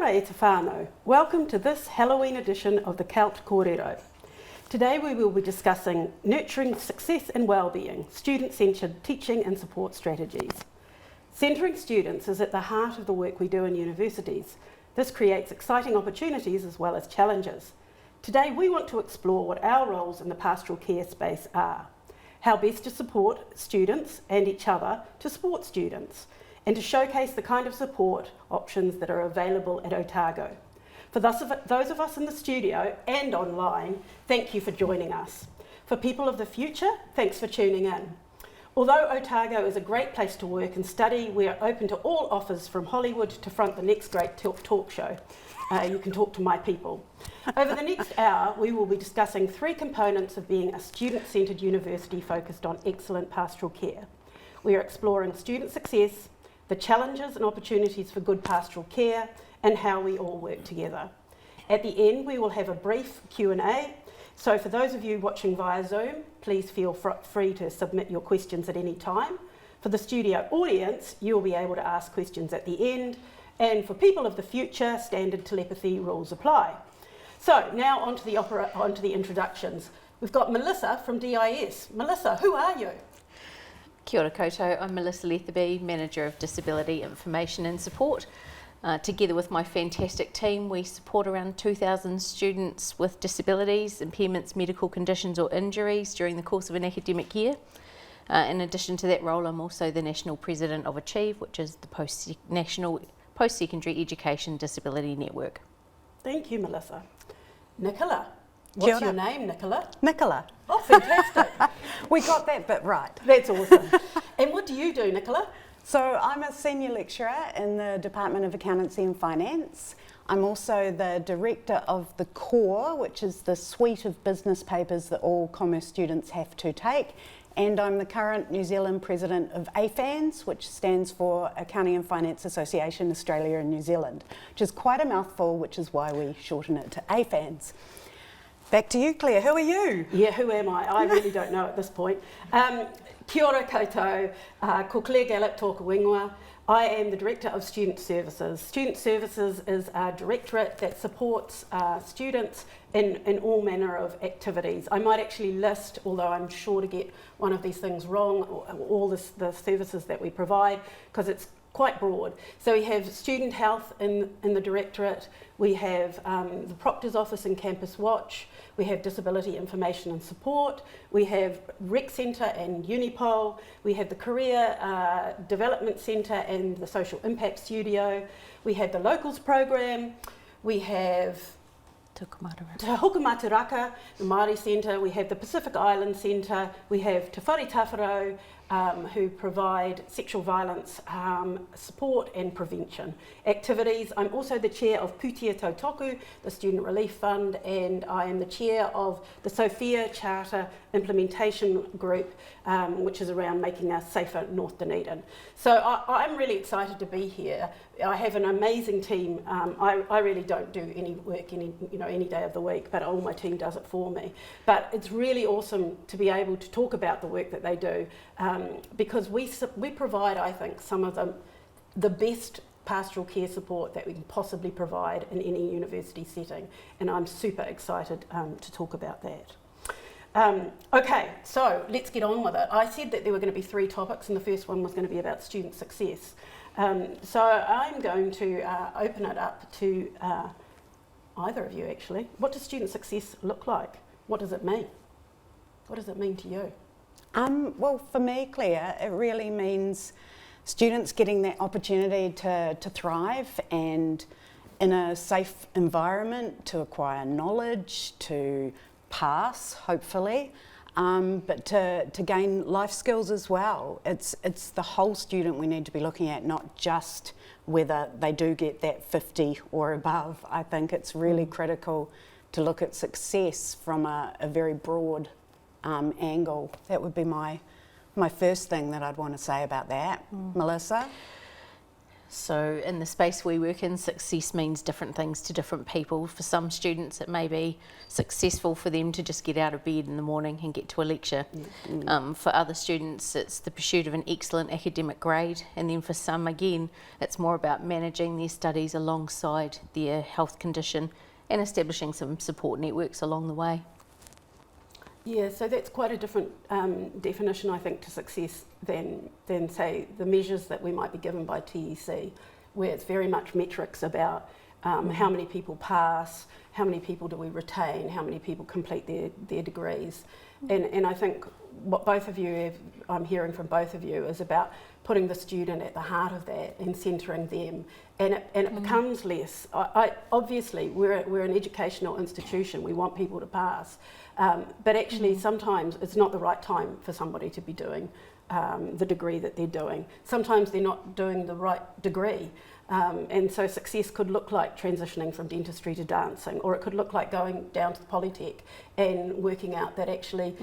ora e te whānau. Welcome to this Halloween edition of the CALT Kōrero. Today we will be discussing nurturing success and well-being, student-centred teaching and support strategies. Centering students is at the heart of the work we do in universities. This creates exciting opportunities as well as challenges. Today we want to explore what our roles in the pastoral care space are, how best to support students and each other to support students, and to showcase the kind of support options that are available at Otago. For those of us in the studio and online, thank you for joining us. For people of the future, thanks for tuning in. Although Otago is a great place to work and study, we are open to all offers from Hollywood to front the next great talk show. You can talk to my people. Over the next hour, we will be discussing three components of being a student-centred university focused on excellent pastoral care. We are exploring student success, the challenges and opportunities for good pastoral care, and how we all work together. At the end, we will have a brief Q&A, so for those of you watching via Zoom, please feel free to submit your questions at any time. For the studio audience, you will be able to ask questions at the end, and for people of the future, standard telepathy rules apply. So now onto the introductions. We've got Melissa from DIS. Melissa, who are you? Kia ora koutou, I'm Melissa Letherby, Manager of Disability Information and Support. Together with my fantastic team, we support around 2,000 students with disabilities, impairments, medical conditions or injuries during the course of an academic year. In addition to that role, I'm also the National President of Achieve, which is the National Post-Secondary Education Disability Network. Thank you, Melissa. Nicola. What's your name, Nicola? Nicola. Oh, fantastic. We got that bit right. That's awesome. And what do you do, Nicola? So I'm a senior lecturer in the Department of Accountancy and Finance. I'm also the director of the CORE, which is the suite of business papers that all commerce students have to take. And I'm the current New Zealand president of AFANS, which stands for Accounting and Finance Association Australia and New Zealand, which is quite a mouthful, which is why we shorten it to AFANS. Back to you, Claire. Who are you? Yeah, who am I? I really don't know at this point. Kia ora koutou, ko Claire Gallop tōku ingoa. I am the Director of Student Services. Student Services is a directorate that supports students in all manner of activities. I might actually list, although I'm sure to get one of these things wrong, all the services that we provide, because it's quite broad. So we have student health in the directorate, we have the Proctor's Office and Campus Watch, we have disability information and support, we have Rec Centre and Unipol, we have the Career Development Centre and the Social Impact Studio, we have the Locals Program, we have Te Hokumaturaka, the Māori Centre, we have the Pacific Island Centre, we have Te Whare Tawharo, who provide sexual violence support and prevention activities. I'm also the chair of Pūtea Tautoku, the Student Relief Fund, and I am the chair of the Sophia Charter Implementation Group, which is around making a safer North Dunedin. So I'm really excited to be here. I have an amazing team. I really don't do any work any day of the week, but all my team does it for me. But it's really awesome to be able to talk about the work that they do, because we provide, I think, some of the best pastoral care support that we can possibly provide in any university setting, and I'm super excited to talk about that. Okay, so let's get on with it. I said that there were going to be three topics, and the first one was going to be about student success. So I'm going to open it up to either of you, actually. What does student success look like? What does it mean? What does it mean to you? Well, for me, Claire, it really means students getting that opportunity to thrive and in a safe environment to acquire knowledge, to pass, hopefully, but to gain life skills as well. It's the whole student we need to be looking at, not just whether they do get that 50 or above. I think it's really critical to look at success from a very broad angle. That would be my first thing that I'd want to say about that. Melissa? So in the space we work in, success means different things to different people. For some students, it may be successful for them to just get out of bed in the morning and get to a lecture. For other students, it's the pursuit of an excellent academic grade. And then for some, again, it's more about managing their studies alongside their health condition and establishing some support networks along the way. Yeah, so that's quite a different definition, I think, to success than say the measures that we might be given by TEC, where it's very much metrics about how many people pass, how many people do we retain, how many people complete their degrees. And I think what both of you, I'm hearing from both of you, is about putting the student at the heart of that and centering them. And it becomes less, obviously we're an educational institution, we want people to pass, but actually sometimes it's not the right time for somebody to be doing the degree that they're doing. Sometimes they're not doing the right degree. And so success could look like transitioning from dentistry to dancing, or it could look like going down to the Polytech and working out that actually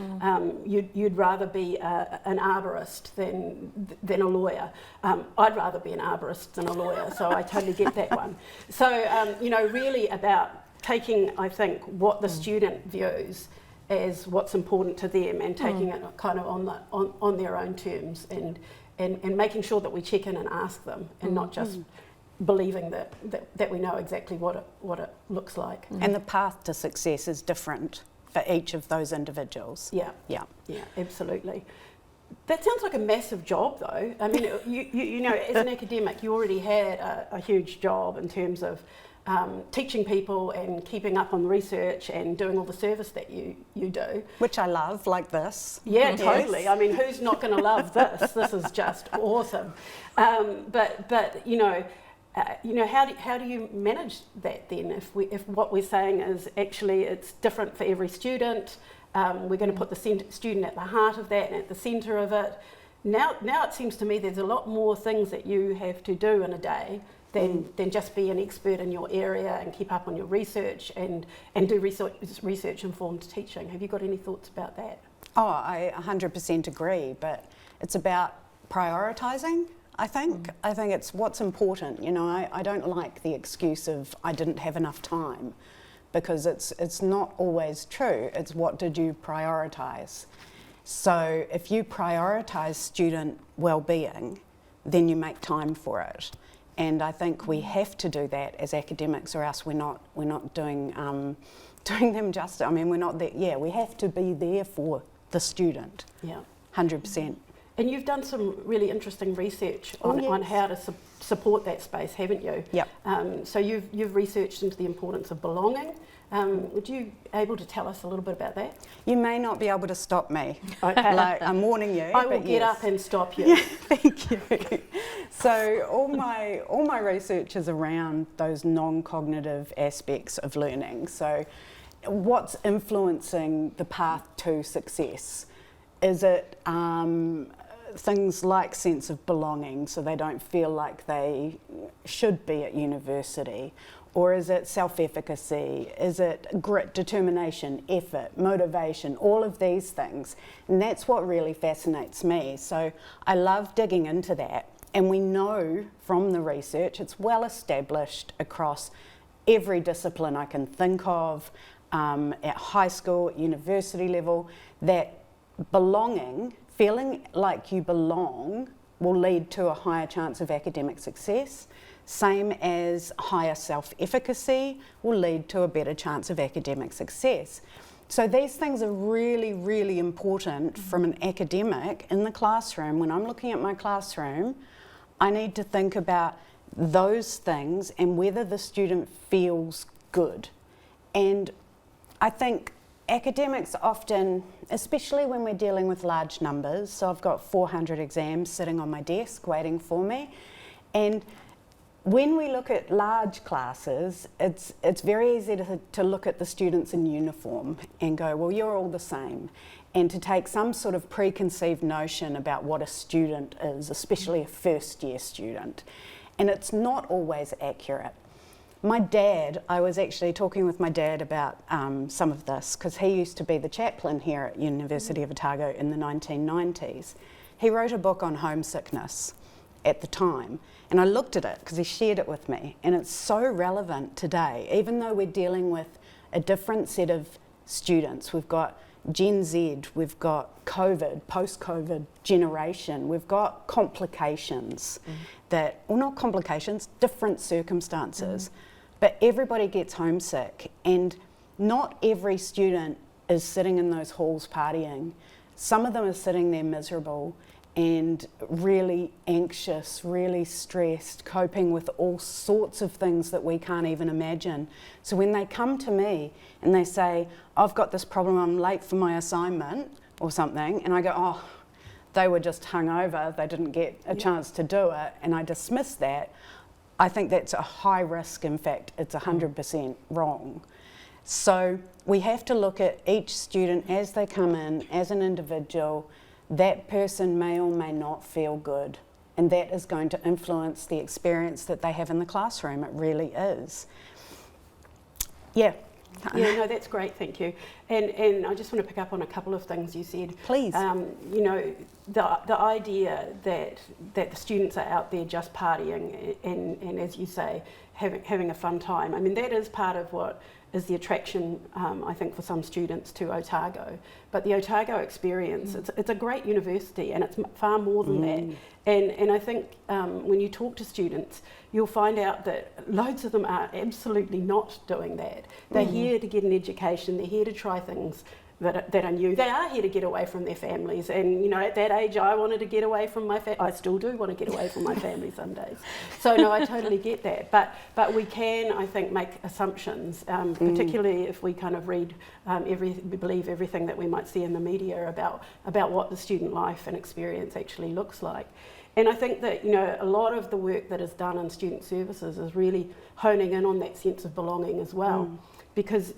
you'd rather be an arborist than a lawyer. I'd rather be an arborist than a lawyer, so I totally get that one. So, you know, really about taking, I think, what the student views as what's important to them and taking it kind of on their own terms and making sure that we check in and ask them and not just believing that we know exactly what it looks like. And the path to success is different for each of those individuals. Yeah, absolutely. That sounds like a massive job, though. I mean, you know, as an academic, you already had a huge job in terms of teaching people and keeping up on research and doing all the service that you do. Which I love, like this. Yeah, totally. I mean, who's not going to love this? This is just awesome. But you know, how do you manage that then? If what we're saying is actually it's different for every student, we're going to put the student at the heart of that and at the centre of it. Now it seems to me there's a lot more things that you have to do in a day than just be an expert in your area and keep up on your research and do research-informed teaching. Have you got any thoughts about that? Oh, I 100% agree, but it's about prioritising, I think. I think it's what's important. You know, I don't like the excuse of I didn't have enough time, because it's not always true. It's what did you prioritise. So if you prioritise student well-being, then you make time for it. And I think we have to do that as academics, or else we're not doing them justice. I mean, we're not there. Yeah, we have to be there for the student. Yeah, 100%. And you've done some really interesting research on how to support that space, haven't you? Yep. So you've researched into the importance of belonging. Would you able to tell us a little bit about that? You may not be able to stop me. Okay. Like, I'm warning you. I will get up and stop you. Yeah, thank you. So all my research is around those non-cognitive aspects of learning. So what's influencing the path to success? Is it things like sense of belonging, so they don't feel like they should be at university? Or is it self-efficacy? Is it grit, determination, effort, motivation, all of these things? And that's what really fascinates me. So I love digging into that. And we know from the research, it's well established across every discipline I can think of, at high school, at university level, that belonging, feeling like you belong, will lead to a higher chance of academic success. Same as higher self-efficacy will lead to a better chance of academic success. So these things are really, really important from an academic in the classroom. When I'm looking at my classroom, I need to think about those things and whether the student feels good. And I think academics often, especially when we're dealing with large numbers, so I've got 400 exams sitting on my desk waiting for me, and when we look at large classes, it's very easy to look at the students in uniform and go, well, you're all the same, and to take some sort of preconceived notion about what a student is, especially a first year student. And it's not always accurate. My dad, I was actually talking with my dad about some of this, because he used to be the chaplain here at University of Otago in the 1990s. He wrote a book on homesickness. at the time. And I looked at it because he shared it with me, and it's so relevant today, even though we're dealing with a different set of students. We've got Gen Z, we've got COVID, post-COVID generation, we've got complications that, well, not complications, different circumstances, but everybody gets homesick, and not every student is sitting in those halls partying. Some of them are sitting there miserable and really anxious, really stressed, coping with all sorts of things that we can't even imagine. So when they come to me and they say, I've got this problem, I'm late for my assignment or something, and I go, oh, they were just hungover, they didn't get a chance to do it, and I dismiss that, I think that's a high risk. In fact, it's 100% wrong. So we have to look at each student as they come in, as an individual. That person may or may not feel good, and that is going to influence the experience that they have in the classroom. It really is. Yeah. Yeah, no, that's great, thank you. And I just want to pick up on a couple of things you said. Please. You know, the idea that the students are out there just partying and as you say, having a fun time. I mean, that is part of what is the attraction, I think, for some students to Otago. But the Otago experience, it's a great university, and it's far more than that. And I think when you talk to students, you'll find out that loads of them are absolutely not doing that. They're here to get an education, they're here to try things that are new. They are here to get away from their families, and you know, at that age I wanted to get away from my I still do want to get away from my family some days. So no, I totally get that, but we can, I think, make assumptions, particularly if we kind of read we believe everything that we might see in the media about what the student life and experience actually looks like. And I think that, you know, a lot of the work that is done in student services is really honing in on that sense of belonging as well, because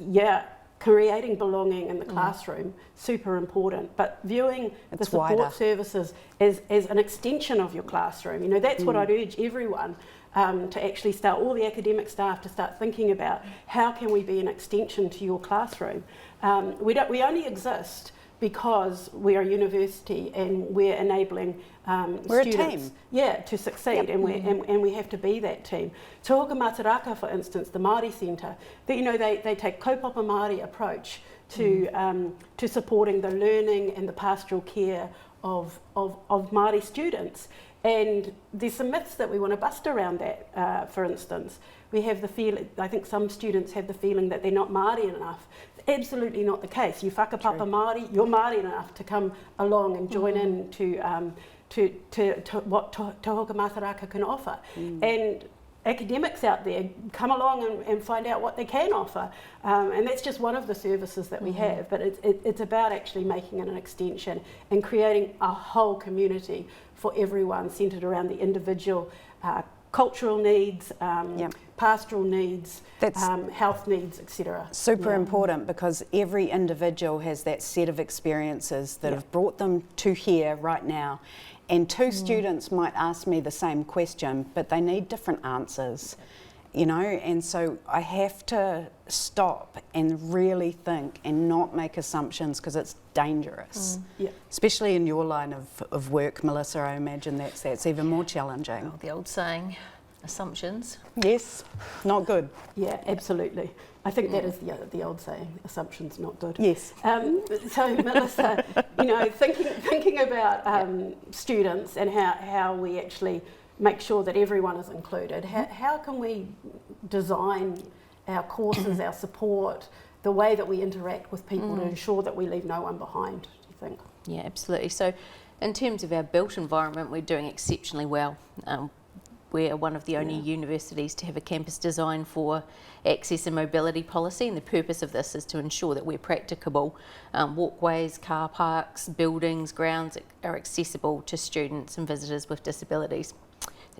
creating belonging in the classroom, super important, but viewing the support services as an extension of your classroom. You know, that's what I'd urge everyone to actually start, all the academic staff to start thinking about, how can we be an extension to your classroom? We only exist because we're a university and we're enabling we're students a team. To succeed, and we have to be that team. Te Hoka Mataraka, for instance, the Māori Centre, you know, they take kaupapa Māori approach to supporting the learning and the pastoral care of Māori students. And there's some myths that we want to bust around that. For instance, we have the feeling, I think some students have the feeling that they're not Māori enough. It's absolutely not the case. You whakapapa Māori, you're Māori enough to come along and join in to what Te Hoka Mataraka can offer. And academics out there, come along and find out what they can offer. And that's just one of the services that we have, but it's about actually making it an extension and creating a whole community for everyone, centred around the individual cultural needs, pastoral needs, health needs, etc. Super important, because every individual has that set of experiences that have brought them to here right now. And two students might ask me the same question, but they need different answers, you know, and so I have to stop and really think and not make assumptions, because it's dangerous. Especially in your line of work, Melissa, I imagine that's even more challenging. Well, the old saying, assumptions. Yes, not good. Yeah, absolutely. I think that is the old saying, assumptions not good. Yes. So Melissa, you know, thinking about students and how we actually make sure that everyone is included, how can we design our courses, our support, the way that we interact with people to ensure that we leave no one behind, do you think? Yeah, absolutely. So in terms of our built environment, we're doing exceptionally well. We're one of the only universities to have a campus design for access and mobility policy, and the purpose of this is to ensure that we're practicable. Walkways, car parks, buildings, grounds are accessible to students and visitors with disabilities,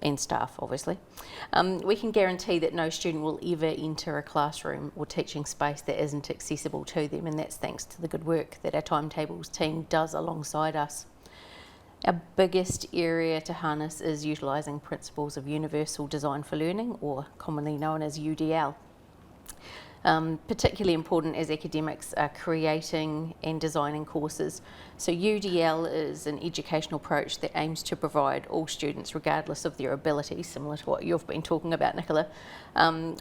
and staff, obviously. We can guarantee that no student will ever enter a classroom or teaching space that isn't accessible to them, and that's thanks to the good work that our timetables team does alongside us. Our biggest area to harness is utilising principles of universal design for learning, or commonly known as UDL. particularly important as academics are creating and designing courses. So UDL is an educational approach that aims to provide all students, regardless of their abilities, similar to what you've been talking about, Nicola,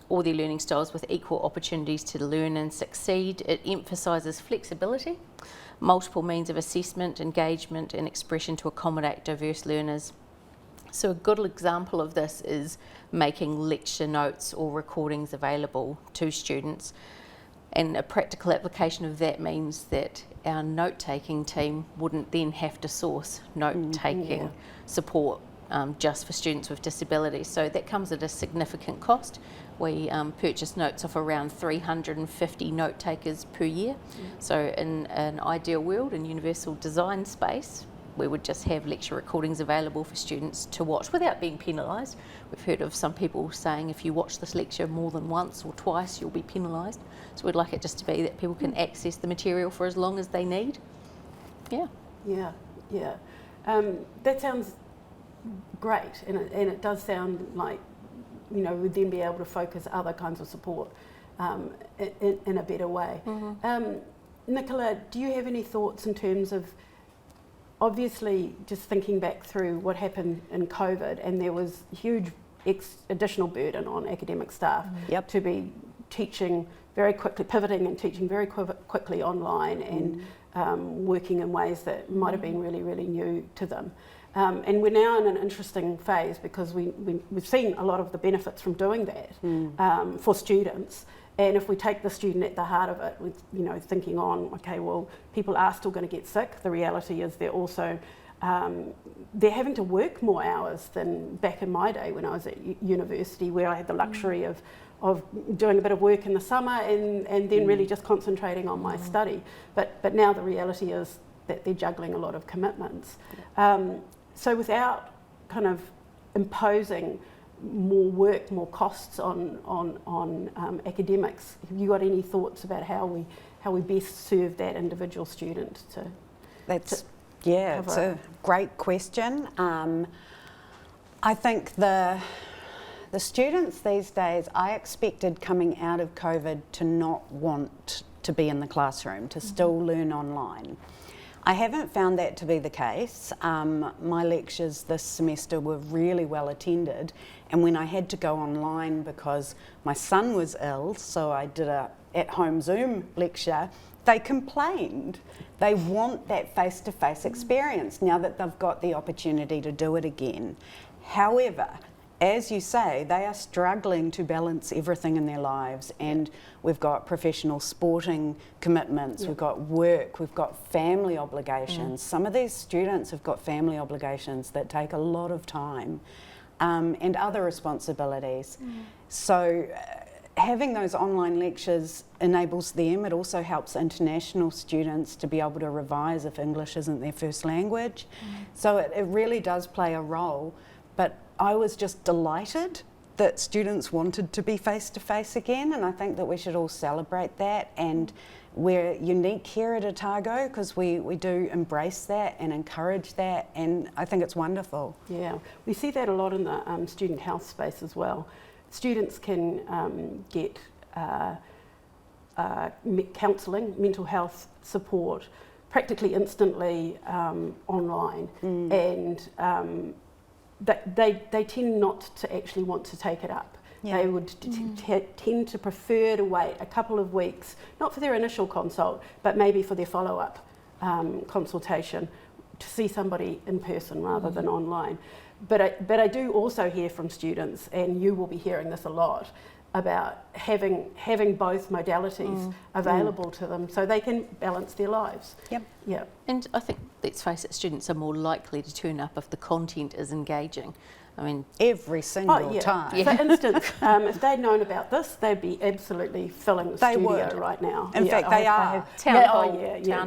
or their learning styles, with equal opportunities to learn and succeed. It emphasises flexibility, multiple means of assessment, engagement and expression to accommodate diverse learners. So a good example of this is making lecture notes or recordings available to students. And a practical application of that means that our note-taking team wouldn't then have to source note-taking support just for students with disabilities. So that comes at a significant cost. We purchase notes off around 350 note takers per year. So in an ideal world, in universal design space, we would just have lecture recordings available for students to watch without being penalised. We've heard of some people saying if you watch this lecture more than once or twice, you'll be penalised. So we'd like it just to be that people can access the material for as long as they need. Yeah. That sounds great, and it does sound like, you know, we'd then be able to focus other kinds of support in a better way. Nicola, do you have any thoughts in terms of, obviously, just thinking back through what happened in COVID, and there was huge additional burden on academic staff to be teaching very quickly, pivoting and teaching very quickly online and working in ways that might have been really, really new to them. And we're now in an interesting phase because we've seen a lot of the benefits from doing that for students. And if we take the student at the heart of it, with, you know, thinking on, okay, well, people are still going to get sick. The reality is they're also, they're having to work more hours than back in my day when I was at university, where I had the luxury of doing a bit of work in the summer and then really just concentrating on my study. But now the reality is that they're juggling a lot of commitments. So without kind of imposing more work, more costs on academics, have you got any thoughts about how we best serve that individual student It's a great question. I think the students these days, I expected coming out of COVID to not want to be in the classroom, to still learn online. I haven't found that to be the case. My lectures this semester were really well attended, and when I had to go online because my son was ill, so I did a at-home Zoom lecture, they complained. They want that face-to-face experience now that they've got the opportunity to do it again. However, as you say, they are struggling to balance everything in their lives, and we've got professional sporting commitments, we've got work, we've got family obligations. Some of these students have got family obligations that take a lot of time, and other responsibilities. So having those online lectures enables them. It also helps international students to be able to revise if English isn't their first language. So it really does play a role. But I was just delighted that students wanted to be face-to-face again, and I think that we should all celebrate that. And we're unique here at Otago because we do embrace that and encourage that, and I think it's wonderful. Yeah, we see that a lot in the student health space as well. Students can get counselling, mental health support practically instantly online, and they tend not to actually want to take it up. They would tend to prefer to wait a couple of weeks, not for their initial consult, but maybe for their follow-up consultation, to see somebody in person rather than online. But I do also hear from students, and you will be hearing this a lot, about having both modalities available to them so they can balance their lives. And I think, let's face it, students are more likely to turn up if the content is engaging. I mean, every single time. For instance, if they'd known about this, they'd be absolutely filling the studio right now. In fact, they are. Town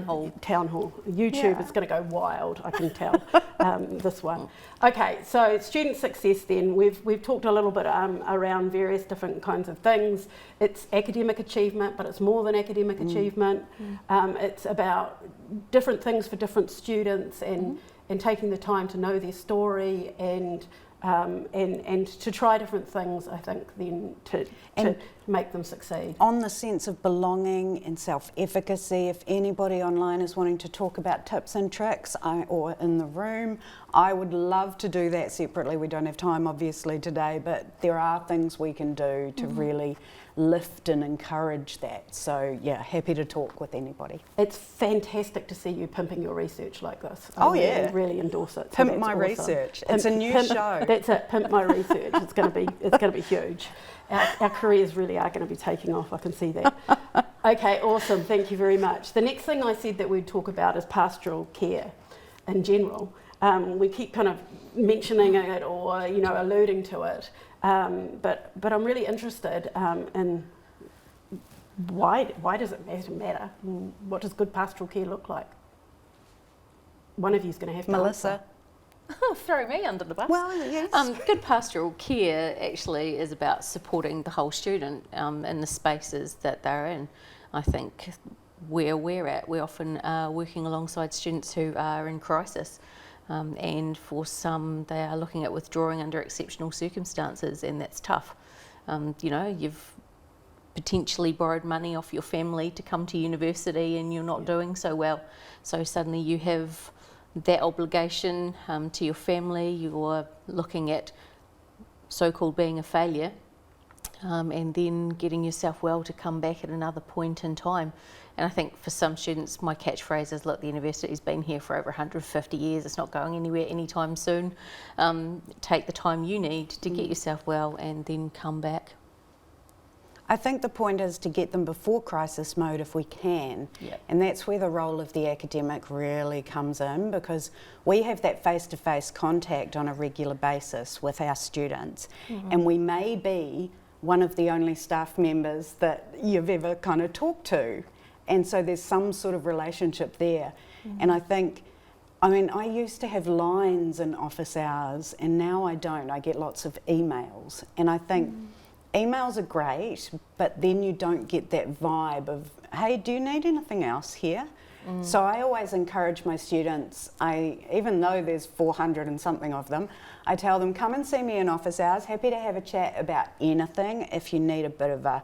hall. Town hall. YouTube is going to go wild, I can tell, this one. Okay, so student success then. We've talked a little bit around various different kinds of things. It's academic achievement, but it's more than academic achievement. It's about different things for different students, and taking the time to know their story and to try different things, I think, then to make them succeed. On the sense of belonging and self-efficacy, if anybody online is wanting to talk about tips and tricks or in the room, I would love to do that separately. We don't have time obviously today, but there are things we can do to really lift and encourage that. So yeah, happy to talk with anybody. It's fantastic to see you pimping your research like this. Oh, I yeah. really endorse it. So Pimp that's My awesome. Research. It's a new show. That's it. Pimp My Research. It's going to be huge. Our careers really are going to be taking off. I can see that. Okay, awesome. Thank you very much. The next thing I said that we'd talk about is pastoral care in general. We keep kind of mentioning it or alluding to it, but I'm really interested in why does it matter? What does good pastoral care look like? One of you is going to have to Melissa. answer. Throw me under the bus. Well, yes. Good pastoral care actually is about supporting the whole student in the spaces that they're in. I think where we're at, we're often working alongside students who are in crisis. And for some, they are looking at withdrawing under exceptional circumstances, and that's tough. You've potentially borrowed money off your family to come to university and you're not doing so well. So suddenly you have that obligation to your family, you're looking at so-called being a failure, and then getting yourself well to come back at another point in time. And I think for some students, my catchphrase is, look, the university's been here for over 150 years, it's not going anywhere anytime soon. Take the time you need to get yourself well and then come back. I think the point is to get them before crisis mode if we can. Yep. And that's where the role of the academic really comes in, because we have that face-to-face contact on a regular basis with our students. And we may be one of the only staff members that you've ever kind of talked to. And so there's some sort of relationship there. And I used to have lines in office hours, and now I don't. I get lots of emails. And I think emails are great, but then you don't get that vibe of, hey, do you need anything else here? So I always encourage my students, even though there's 400 and something of them, I tell them, come and see me in office hours, happy to have a chat about anything. If you need a bit of a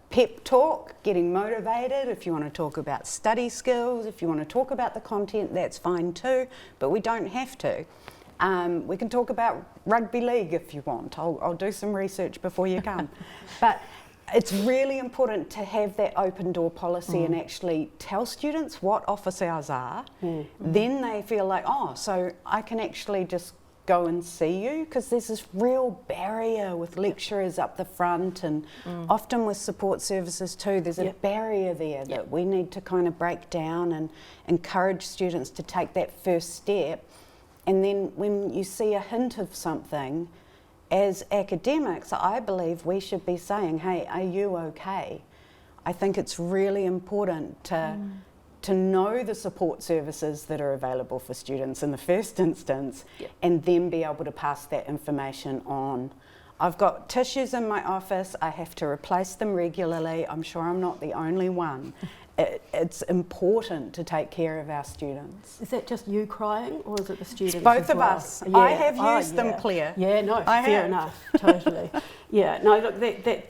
pep talk, getting motivated, if you want to talk about study skills, if you want to talk about the content, that's fine too, but we don't have to. We can talk about rugby league if you want. I'll do some research before you come. But it's really important to have that open door policy and actually tell students what office hours are. Then they feel like, oh, so I can actually just go and see you, because there's this real barrier with lecturers up the front, and often with support services too, there's a barrier there that we need to kind of break down and encourage students to take that first step. And then when you see a hint of something, as academics, I believe we should be saying, hey, are you okay? I think it's really important to know the support services that are available for students in the first instance, and then be able to pass that information on. I've got tissues in my office, I have to replace them regularly. I'm sure I'm not the only one. It's important to take care of our students. Is that just you crying, or is it the students? It's both as of well? us. I have used them, Claire. Yeah, no, fair enough, totally. Yeah, no, look,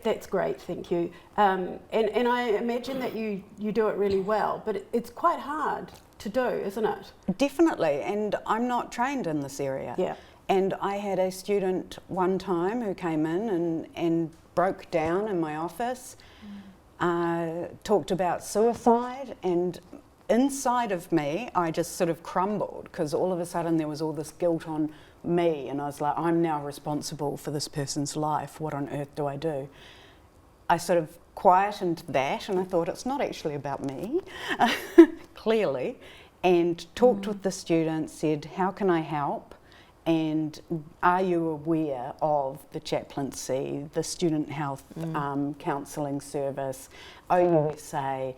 that's great, thank you. And I imagine that you do it really well, but it's quite hard to do, isn't it? Definitely, and I'm not trained in this area. Yeah. And I had a student one time who came in and broke down in my office. Talked about suicide, and inside of me I just sort of crumbled, because all of a sudden there was all this guilt on me, and I was like, I'm now responsible for this person's life, what on earth do I do? I sort of quietened that, and I thought, it's not actually about me, clearly, and talked with the students, said, how can I help? And are you aware of the chaplaincy, the student health counselling service, OUSA,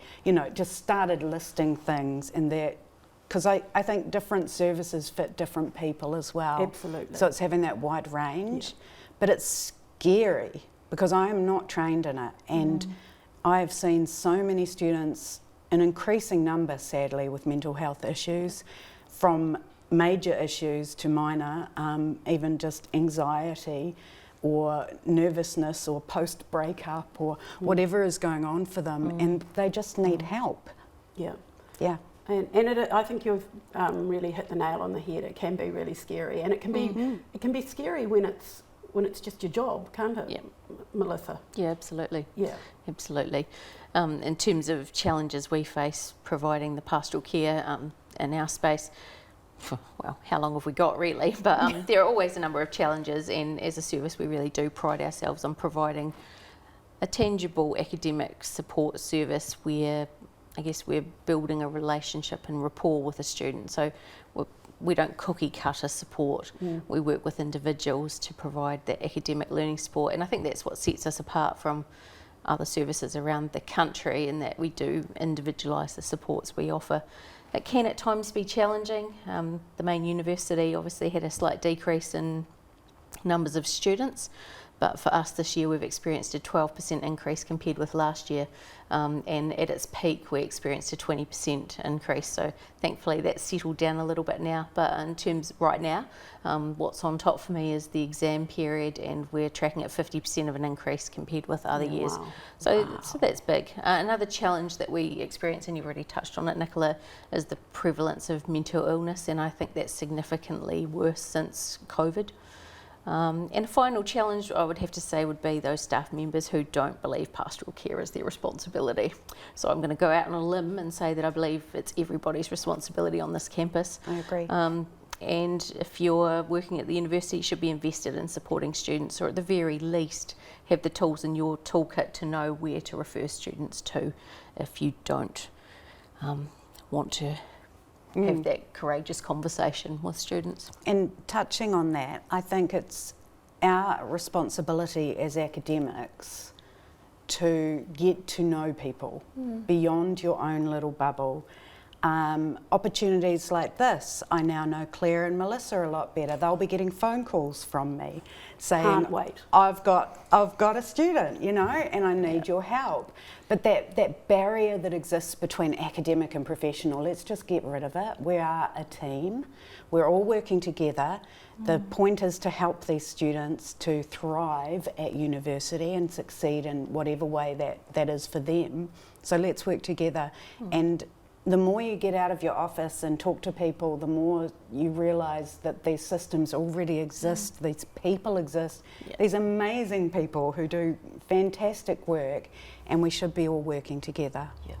just started listing things, and that, because I think different services fit different people as well. Absolutely. So it's having that wide range, but it's scary because I am not trained in it, and I've seen so many students, an increasing number sadly, with mental health issues, from major issues to minor, even just anxiety, or nervousness or post-breakup or whatever is going on for them, and they just need help. Yeah. Yeah. And I think you've really hit the nail on the head. It can be really scary, and it can be scary when it's just your job, can't it? Yeah. Melissa. Yeah, absolutely. Yeah. Absolutely. In terms of challenges we face providing the pastoral care in our space, well, how long have we got really? But there are always a number of challenges, and as a service we really do pride ourselves on providing a tangible academic support service where I guess we're building a relationship and rapport with a student. So we don't cookie cutter support. We work with individuals to provide that academic learning support, and I think that's what sets us apart from other services around the country, in that we do individualise the supports we offer. It can at times be challenging. The main university obviously had a slight decrease in numbers of students, but for us this year we've experienced a 12% increase compared with last year, and at its peak we experienced a 20% increase, so thankfully that's settled down a little bit now. But in terms right now, what's on top for me is the exam period, and we're tracking at 50% of an increase compared with other years. Wow. So that's big. Another challenge that we experience, and you've already touched on it, Nicola, is the prevalence of mental illness, and I think that's significantly worse since COVID. And a final challenge I would have to say would be those staff members who don't believe pastoral care is their responsibility. So I'm going to go out on a limb and say that I believe it's everybody's responsibility on this campus. I agree. And if you're working at the university, you should be invested in supporting students, or at the very least have the tools in your toolkit to know where to refer students to if you don't want to have that courageous conversation with students. And touching on that, I think it's our responsibility as academics to get to know people beyond your own little bubble. Opportunities like this, I now know Claire and Melissa a lot better. They'll be getting phone calls from me saying, Can't wait. I've got a student, you know, and I need your help. But that barrier that exists between academic and professional, let's just get rid of it. We are a team. We're all working together. The point is to help these students to thrive at university and succeed in whatever way that is for them. So let's work together. And the more you get out of your office and talk to people, the more you realise that these systems already exist, these people exist, these amazing people who do fantastic work, and we should be all working together. Yeah.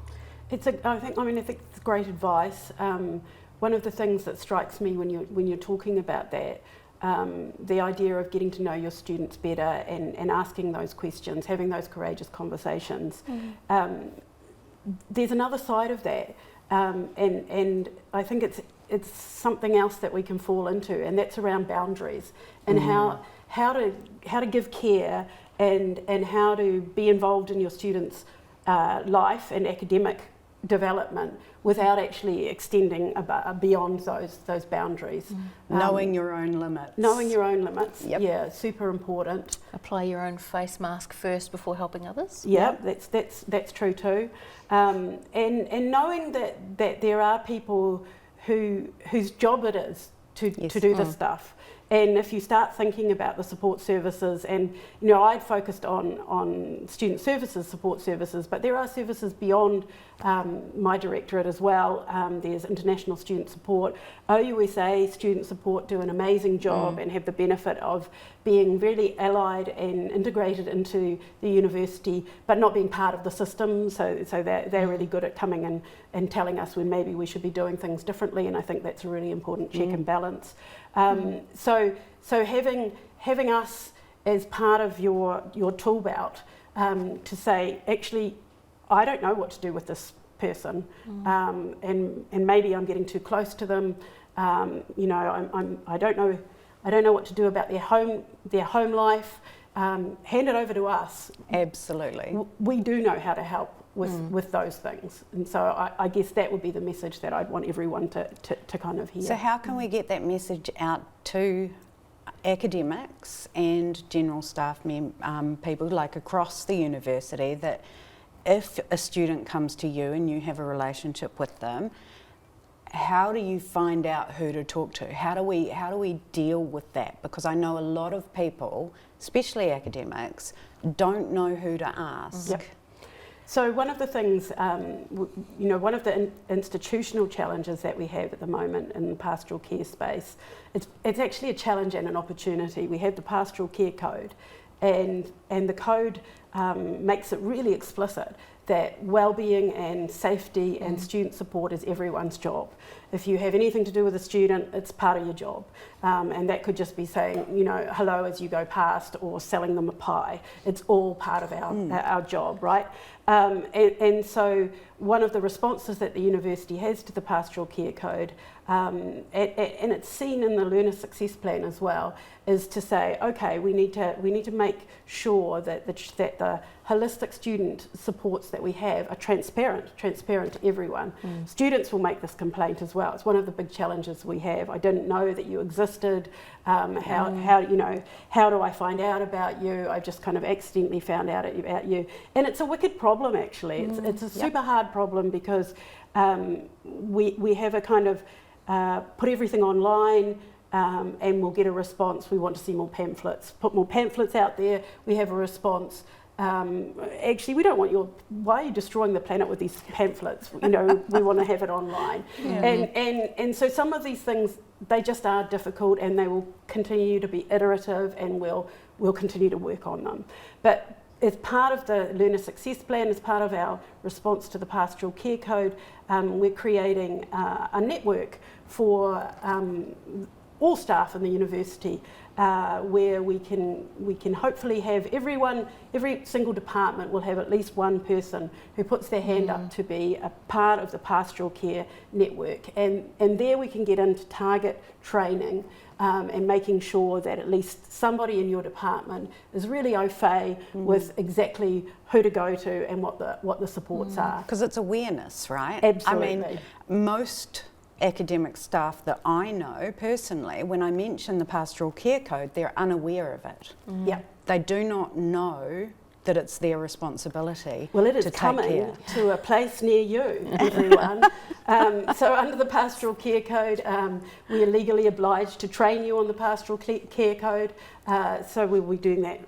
I think it's great advice. One of the things that strikes me when you're talking about that, the idea of getting to know your students better and asking those questions, having those courageous conversations. There's another side of that, and I think it's something else that we can fall into, and that's around boundaries and how to give care and how to be involved in your students' life and academic development without actually extending beyond those boundaries. Knowing your own limits. Knowing your own limits, Yep. yeah, super important. Apply your own face mask first before helping others. Yeah, that's true too. And knowing that there are people whose job it is to do this stuff. And if you start thinking about the support services, and you know, I'd focused on student services, support services, but there are services beyond my directorate as well. There's international student support. OUSA student support do an amazing job and have the benefit of being really allied and integrated into the university, but not being part of the system. So they're really good at coming in and telling us when maybe we should be doing things differently. And I think that's a really important check and balance. So having us as part of your tool belt to say, actually, I don't know what to do with this person, and maybe I'm getting too close to them. You know, I don't know what to do about their home life. Hand it over to us. Absolutely. We do know how to help with those things, and so I guess that would be the message that I'd want everyone to kind of hear. So how can we get that message out to academics and general staff people like across the university, that if a student comes to you and you have a relationship with them, how do you find out who to talk to? How do we deal with that? Because I know a lot of people, especially academics, don't know who to ask. Yep. So one of the things, one of the institutional challenges that we have at the moment in the pastoral care space, it's actually a challenge and an opportunity. We have the pastoral care code, and the code makes it really explicit that well-being and safety and student support is everyone's job. If you have anything to do with a student, it's part of your job. And that could just be saying, hello as you go past, or selling them a pie. It's all part of our job, right? And so one of the responses that the university has to the pastoral care code, and it's seen in the learner success plan as well, is to say, okay, we need to make sure that the holistic student supports that we have are transparent to everyone. Students will make this complaint as well. It's one of the big challenges we have. I didn't know that you existed. How do I find out about you? I just kind of accidentally found out about you. And it's a wicked problem, actually. It's a super hard problem because we have a kind of put everything online, and we'll get a response. We want to see more pamphlets. Put more pamphlets out there. We have a response. Actually, we don't want why are you destroying the planet with these pamphlets? We want to have it online. And so some of these things, they just are difficult, and they will continue to be iterative, and we'll continue to work on them. But as part of the learner success plan, as part of our response to the pastoral care code, we're creating a network for all staff in the university, where we can hopefully have every single department will have at least one person who puts their hand up to be a part of the pastoral care network, and there we can get into target training, and making sure that at least somebody in your department is really au fait with exactly who to go to and what the supports are. Because it's awareness, right? Absolutely. I mean, most academic staff that I know personally, when I mention the pastoral care code, they're unaware of it. Yeah. They do not know that it's their responsibility. Well, it is to take coming care. to a place near you, everyone. So under the pastoral care code, we are legally obliged to train you on the pastoral care code. So we'll be doing that,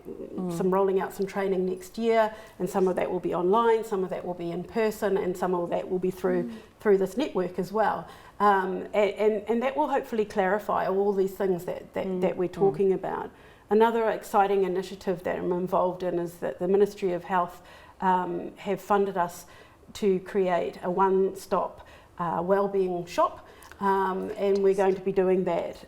rolling out some training next year, and some of that will be online, some of that will be in person, and some of that will be through this network as well. And that will hopefully clarify all these things that we're talking about. Another exciting initiative that I'm involved in is that the Ministry of Health have funded us to create a one-stop wellbeing shop, and we're going to be doing that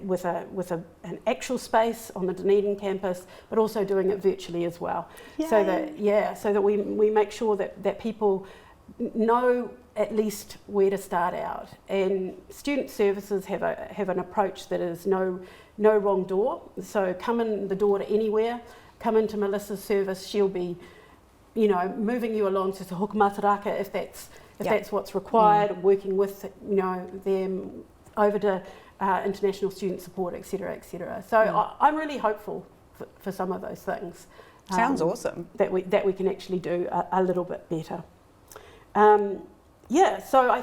with an actual space on the Dunedin campus, but also doing it virtually as well. Yay. So that we make sure that people know at least where to start out. And student services have an approach that is no wrong door. So come in the door to anywhere, come into Melissa's service, she'll be, moving you along to the hokumataraka if that's what's required, working with them over to international student support, etc., etc. So I'm really hopeful for some of those things. Sounds awesome. That we can actually do a little bit better. So I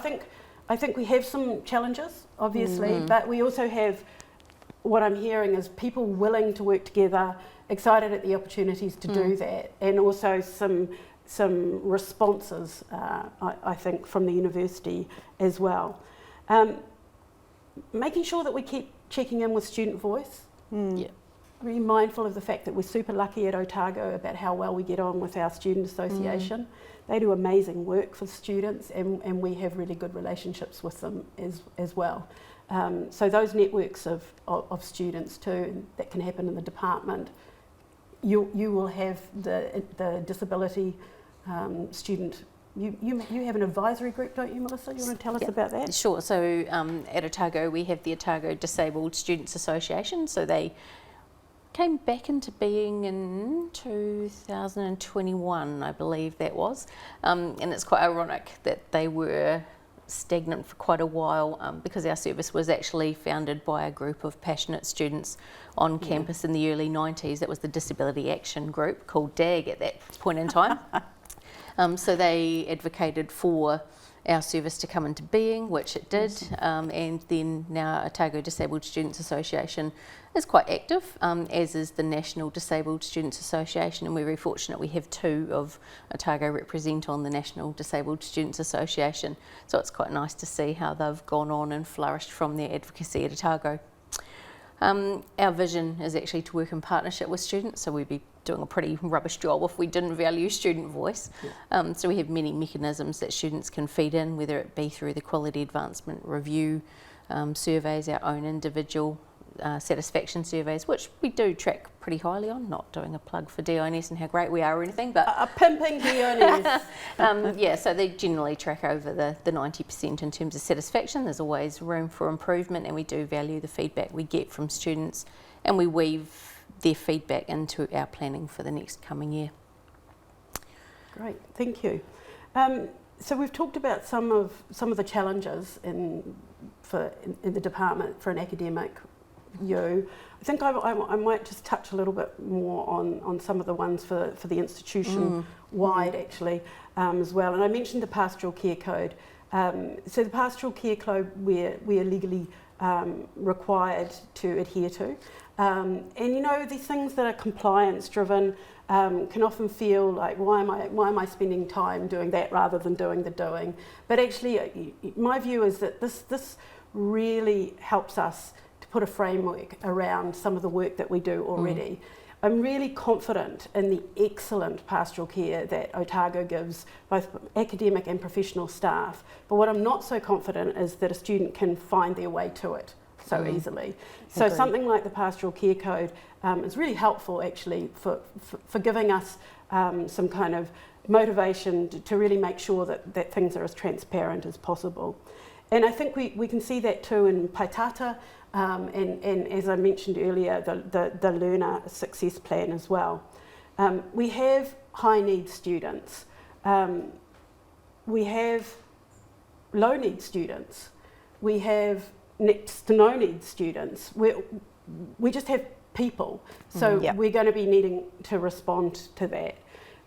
think we have some challenges, obviously, but we also have, what I'm hearing is people willing to work together, excited at the opportunities to do that, and also some responses, I think, from the university as well. Making sure that we keep checking in with student voice. Really mindful of the fact that we're super lucky at Otago about how well we get on with our student association. They do amazing work for students, and we have really good relationships with them as well. So those networks of students too, that can happen in the department. You will have the disability student. You have an advisory group, don't you, Melissa? You want to tell us about that? Sure. So at Otago, we have the Otago Disabled Students Association. So they came back into being in 2021, I believe that was. And it's quite ironic that they were stagnant for quite a while because our service was actually founded by a group of passionate students on campus in the early 90s. That was the Disability Action Group, called DAG at that point in time. So they advocated for our service to come into being, which it did, and then now Otago Disabled Students Association is quite active, as is the National Disabled Students Association, and we're very fortunate we have two of Otago represent on the National Disabled Students Association, so it's quite nice to see how they've gone on and flourished from their advocacy at Otago. Our vision is actually to work in partnership with students, so we'd be doing a pretty rubbish job if we didn't value student voice. So we have many mechanisms that students can feed in, whether it be through the Quality Advancement Review surveys, our own individual satisfaction surveys, which we do track pretty highly on, not doing a plug for DINS and how great we are or anything, but Pimping DINS. yeah, so they generally track over the 90% in terms of satisfaction. There's always room for improvement, and we do value the feedback we get from students, and we weave their feedback into our planning for the next coming year. Great, thank you. So we've talked about some of the challenges in the department for an academic view. I think I might just touch a little bit more on some of the ones for the institution wide actually as well. And I mentioned the Pastoral Care Code. So the Pastoral Care Code we are legally required to adhere to. And you know, these things that are compliance driven can often feel like, why am I spending time doing that rather than doing the doing? But actually, my view is that this really helps us to put a framework around some of the work that we do already. I'm really confident in the excellent pastoral care that Otago gives both academic and professional staff. But what I'm not so confident is that a student can find their way to it so easily. So Agreed. something like the Pastoral Care Code is really helpful actually for giving us some kind of motivation to really make sure that things are as transparent as possible. And I think we can see that too in Paitata, and as I mentioned earlier, the learner success plan as well. We have high need students. We have low need students. We have next to no need students. We just have people, so we're going to be needing to respond to that.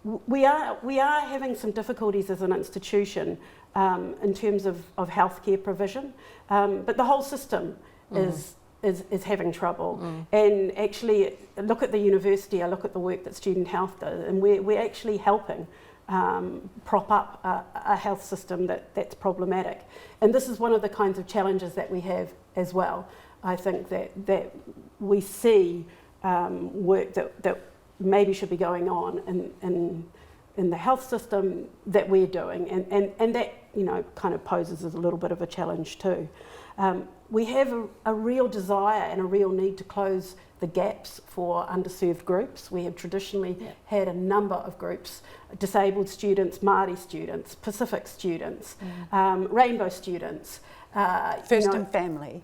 We are having some difficulties as an institution in terms of healthcare provision, but the whole system is having trouble. And actually, look at the university, I look at the work that Student Health does, and we're actually helping prop up a health system that's problematic. And this is one of the kinds of challenges that we have as well. I think that we see work that maybe should be going on in the health system that we're doing, and that, you know, kind of poses as a little bit of a challenge too. We have a real desire and a real need to close the gaps for underserved groups. We have traditionally had a number of groups: disabled students, Māori students, Pacific students, rainbow students. First and family,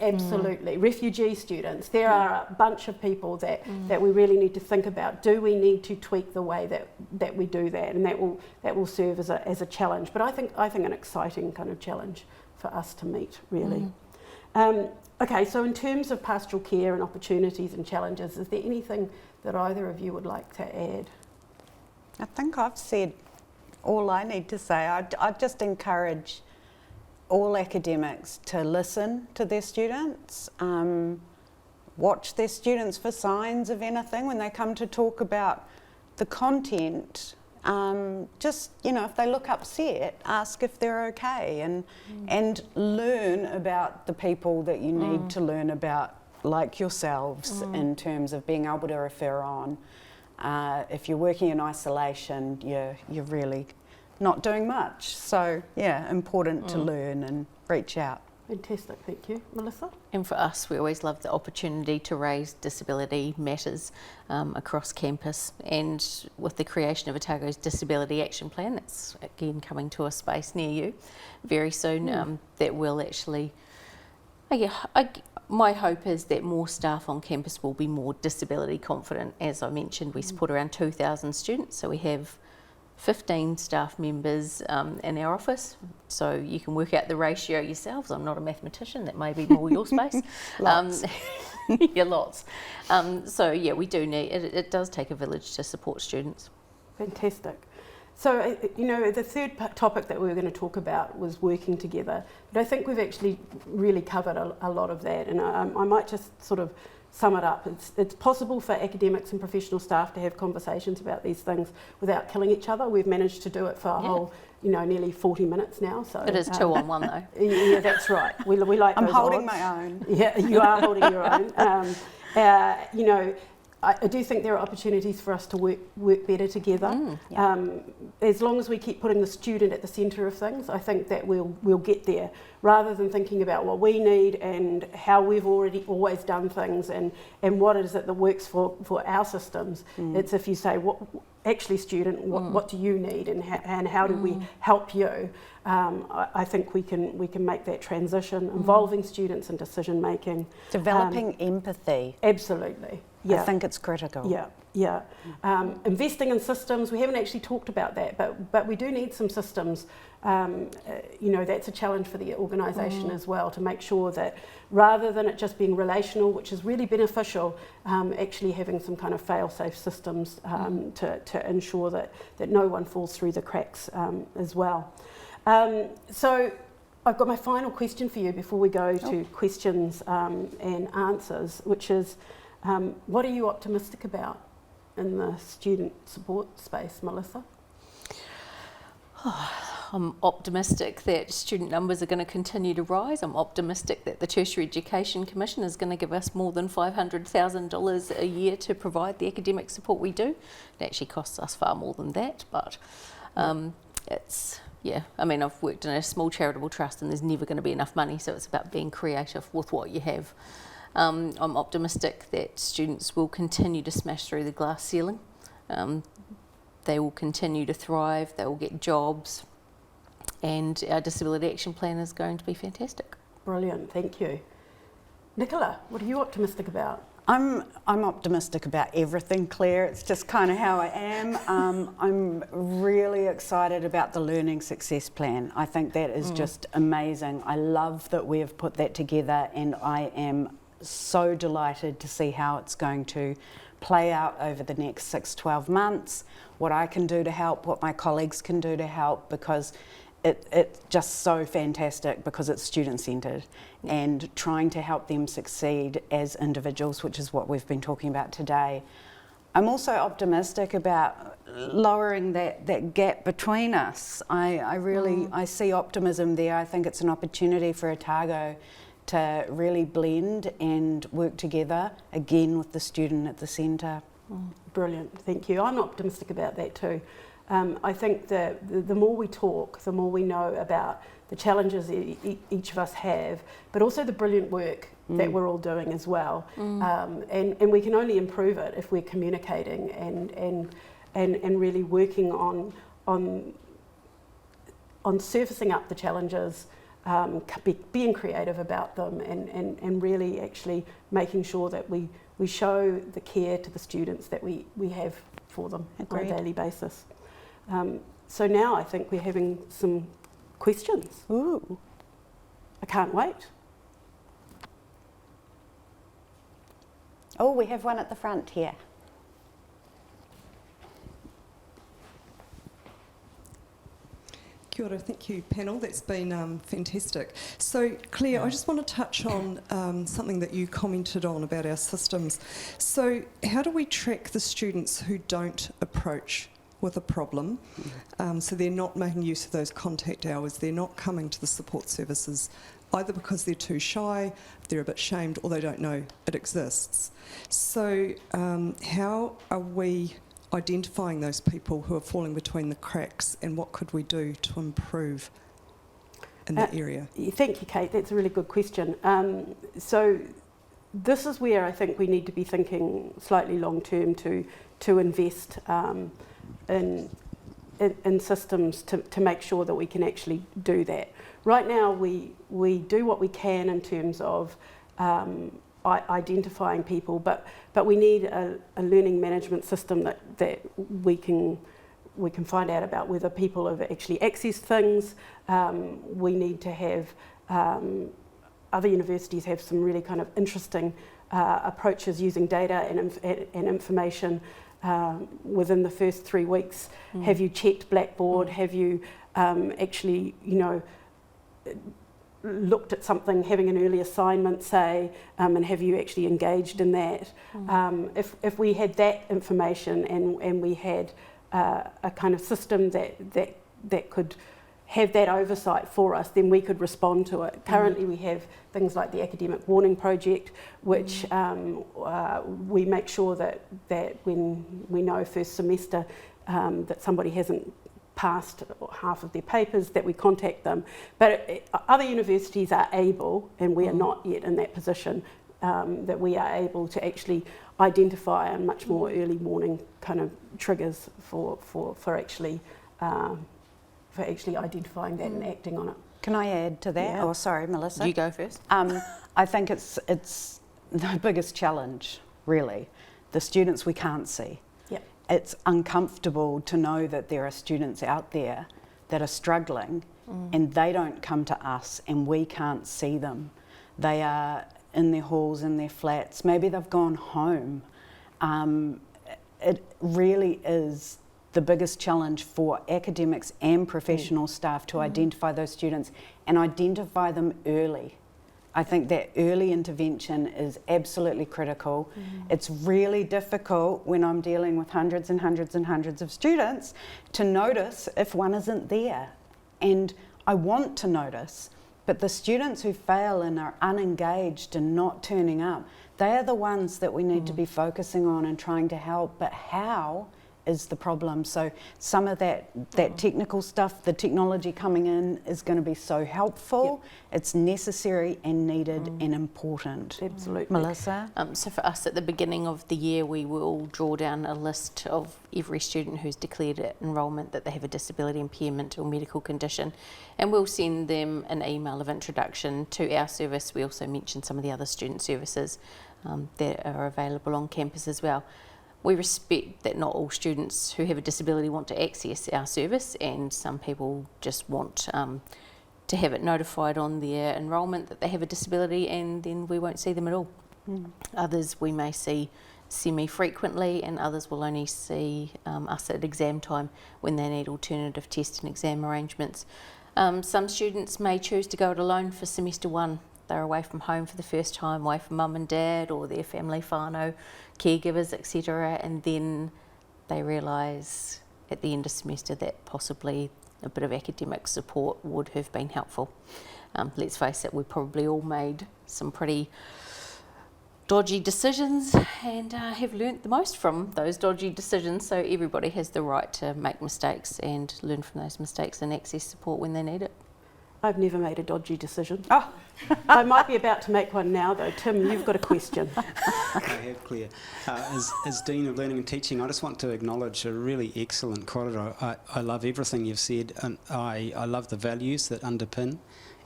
absolutely. Absolutely. Students. There are a bunch of people that we really need to think about. Do we need to tweak the way that we do that? And that will serve as a challenge. But I think an exciting kind of challenge for us to meet, really. Okay, so in terms of pastoral care and opportunities and challenges, is there anything that either of you would like to add? I think I've said all I need to say. I'd just encourage all academics to listen to their students, watch their students for signs of anything when they come to talk about the content. Just, you know, if they look upset, ask if they're okay, and learn about the people that you need to learn about, like yourselves, in terms of being able to refer on. If you're working in isolation, you're really not doing much. So yeah, important to learn and reach out. Fantastic, thank you. Melissa? And for us, we always love the opportunity to raise disability matters across campus, and with the creation of Otago's Disability Action Plan, that's again coming to a space near you very soon, that will actually, my hope is that more staff on campus will be more disability confident. As I mentioned, we support around 2,000 students, so we have 15 staff members in our office, so you can work out the ratio yourselves. I'm not a mathematician, that may be more your space. Lots. Yeah, lots. So yeah, we do need, it does take a village to support students. Fantastic. So, the third topic that we were going to talk about was working together. But I think we've actually really covered a lot of that. And I might just sort of sum it up. It's possible for academics and professional staff to have conversations about these things without killing each other. We've managed to do it for a whole, nearly 40 minutes now. So It is 2 on 1 though. Yeah, that's right. We like I'm those holding odds. my own. Yeah, you are holding your own. I do think there are opportunities for us to work better together. As long as we keep putting the student at the centre of things, I think that we'll get there, rather than thinking about what we need and how we've always done things and what is it that works for our systems. It's if you say, what do you need and how do we help you? I think we can make that transition, involving students in decision making. Developing empathy. Absolutely. Yeah. I think it's critical. Yeah. Investing in systems, we haven't actually talked about that, but we do need some systems. That's a challenge for the organisation as well, to make sure that rather than it just being relational, which is really beneficial, actually having some kind of fail-safe systems to ensure that no one falls through the cracks as well. So I've got my final question for you before we go to questions and answers, which is, what are you optimistic about in the student support space, Melissa? I'm optimistic that student numbers are going to continue to rise. I'm optimistic that the Tertiary Education Commission is going to give us more than $500,000 a year to provide the academic support we do. It actually costs us far more than that, but I've worked in a small charitable trust and there's never going to be enough money, so it's about being creative with what you have. I'm optimistic that students will continue to smash through the glass ceiling. They will continue to thrive, they will get jobs, and our disability action plan is going to be fantastic. Brilliant, thank you. Nicola, what are you optimistic about? I'm optimistic about everything, Claire. It's just kind of how I am. I'm really excited about the Learning Success Plan. I think that is just amazing. I love that we have put that together, and I am so delighted to see how it's going to play out over the next 6-12 months, what I can do to help, what my colleagues can do to help, because it's just so fantastic because it's student-centred and trying to help them succeed as individuals, which is what we've been talking about today. I'm also optimistic about lowering that gap between us. I see optimism there. I think it's an opportunity for Otago to really blend and work together, again with the student at the centre. Brilliant, thank you. I'm optimistic about that too. I think that the more we talk, the more we know about the challenges each of us have, but also the brilliant work that we're all doing as well. And we can only improve it if we're communicating and really working on surfacing up the challenges, being creative about them, and really actually making sure that we show the care to the students that we have for them on a daily basis. So now I think we're having some questions. Ooh. I can't wait. Oh, we have one at the front here. Kia ora, thank you panel, that's been fantastic. So Claire, I just want to touch on something that you commented on about our systems. So how do we track the students who don't approach with a problem? So they're not making use of those contact hours, they're not coming to the support services, either because they're too shy, they're a bit shamed, or they don't know it exists. So how are we identifying those people who are falling between the cracks, and what could we do to improve in that area? Thank you, Kate. That's a really good question. So this is where I think we need to be thinking slightly long term to invest in systems to make sure that we can actually do that. Right now we do what we can in terms of identifying people, but we need a learning management system that we can find out about whether people have actually accessed things. We need to have other universities have some really kind of interesting approaches using data and information within the first 3 weeks, have you checked Blackboard, have you actually, looked at something, having an early assignment, say, and have you actually engaged in that? If we had that information and we had a kind of system that could have that oversight for us, then we could respond to it. Currently we have things like the Academic Warning Project, which we make sure that when we know first semester that somebody hasn't passed half of their papers, that we contact them. But other universities are able, and we are not yet in that position, that we are able to actually identify a much more early warning kind of triggers for actually identifying that and acting on it. Can I add to that? Yeah. Oh, sorry, Melissa. You go first. I think it's the biggest challenge, really. The students we can't see. Yep. It's uncomfortable to know that there are students out there that are struggling and they don't come to us and we can't see them. They are in their halls, in their flats. Maybe they've gone home. It really is the biggest challenge for academics and professional staff to identify those students and identify them early. I think that early intervention is absolutely critical. It's really difficult when I'm dealing with hundreds and hundreds and hundreds of students to notice if one isn't there. And I want to notice, but the students who fail and are unengaged and not turning up, they are the ones that we need to be focusing on and trying to help. But how is the problem? So some of that technical stuff, the technology coming in is going to be so helpful. It's necessary and needed and important. Absolutely. Melissa? So for us at the beginning of the year, we will draw down a list of every student who's declared at enrolment that they have a disability impairment or medical condition, and we'll send them an email of introduction to our service. We also mention some of the other student services that are available on campus as well. We respect that not all students who have a disability want to access our service, and some people just want to have it notified on their enrolment that they have a disability, and then we won't see them at all. Others we may see semi-frequently, and others will only see us at exam time when they need alternative test and exam arrangements. Some students may choose to go it alone for semester 1. They're away from home for the first time, away from mum and dad or their family whānau, caregivers, etc. And then they realise at the end of semester that possibly a bit of academic support would have been helpful. Let's face it, we probably all made some pretty dodgy decisions and have learnt the most from those dodgy decisions. So everybody has the right to make mistakes and learn from those mistakes and access support when they need it. I've never made a dodgy decision. Oh. I might be about to make one now though. Tim, you've got a question. I have, Claire. As Dean of Learning and Teaching, I just want to acknowledge a really excellent Kōrero. I love everything you've said, and I love the values that underpin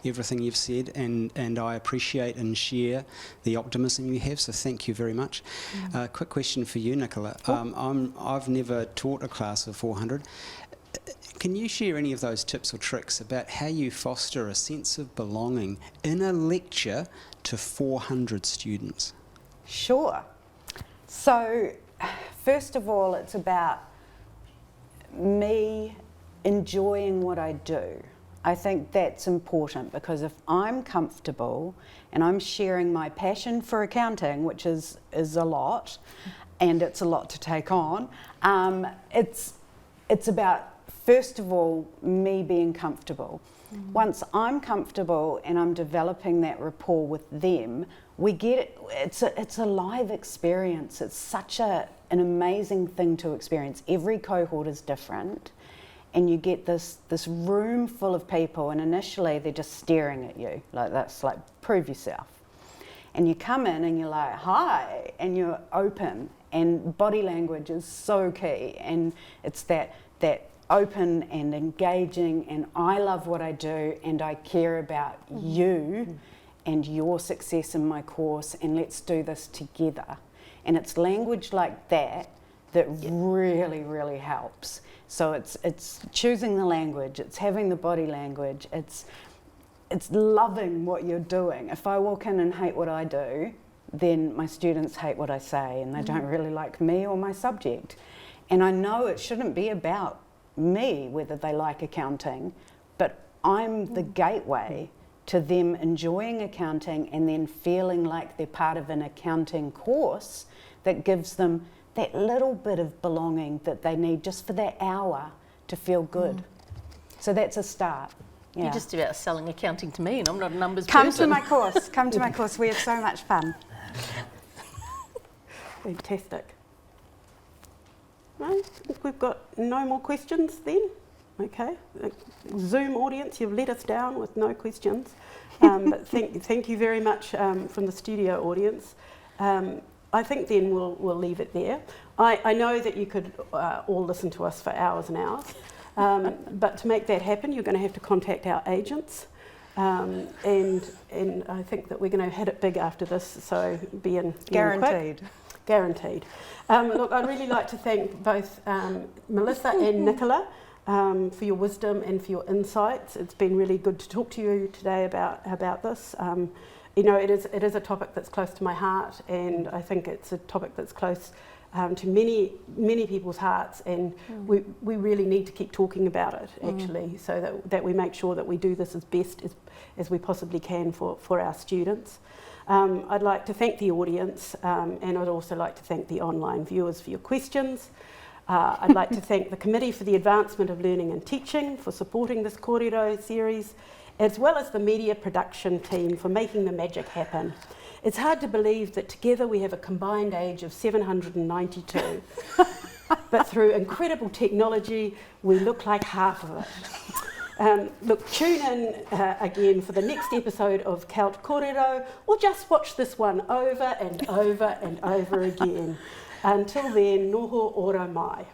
everything you've said, and I appreciate and share the optimism you have, so thank you very much. Quick question for you, Nicola. I've never taught a class of 400. Can you share any of those tips or tricks about how you foster a sense of belonging in a lecture to 400 students? Sure. So, first of all, it's about me enjoying what I do. I think that's important, because if I'm comfortable and I'm sharing my passion for accounting, which is a lot, and it's a lot to take on, it's about, first of all, me being comfortable. Once I'm comfortable and I'm developing that rapport with them, we get it. It's a live experience. It's such an amazing thing to experience. Every cohort is different, and you get this room full of people, and initially they're just staring at you like that's like, prove yourself. And you come in and you're like, hi, and you're open, and body language is so key, and it's that open and engaging, and I love what I do and I care about you and your success in my course, and let's do this together. And it's language like that really, really helps. So it's choosing the language, it's having the body language, it's loving what you're doing. If I walk in and hate what I do, then my students hate what I say and they don't really like me or my subject. And I know it shouldn't be about me whether they like accounting, but I'm the gateway to them enjoying accounting and then feeling like they're part of an accounting course that gives them that little bit of belonging that they need just for that hour to feel good. So that's a start. Yeah. You're just about selling accounting to me, and I'm not a numbers Come person. to my course. Come to my course. We have so much fun. Fantastic. No, I think we've got no more questions then. Okay. Zoom audience, you've let us down with no questions. But thank you very much from the studio audience. I think then we'll leave it there. I know that you could all listen to us for hours and hours. But to make that happen, you're going to have to contact our agents, and I think that we're going to hit it big after this. So be in Guaranteed. Quick. Guaranteed. Look, I'd really like to thank both Melissa and Nicola for your wisdom and for your insights. It's been really good to talk to you today about this. You know, it is a topic that's close to my heart, and I think it's a topic that's close to many people's hearts, and we really need to keep talking about it actually, so that we make sure that we do this as best as we possibly can for our students. I'd like to thank the audience, and I'd also like to thank the online viewers for your questions. I'd like to thank the Committee for the Advancement of Learning and Teaching for supporting this Kōrero series, as well as the media production team for making the magic happen. It's hard to believe that together we have a combined age of 792, but through incredible technology, we look like half of it. Look, tune in again for the next episode of CALT Kōrero, or just watch this one over and over and over again. Until then, noho ora mai.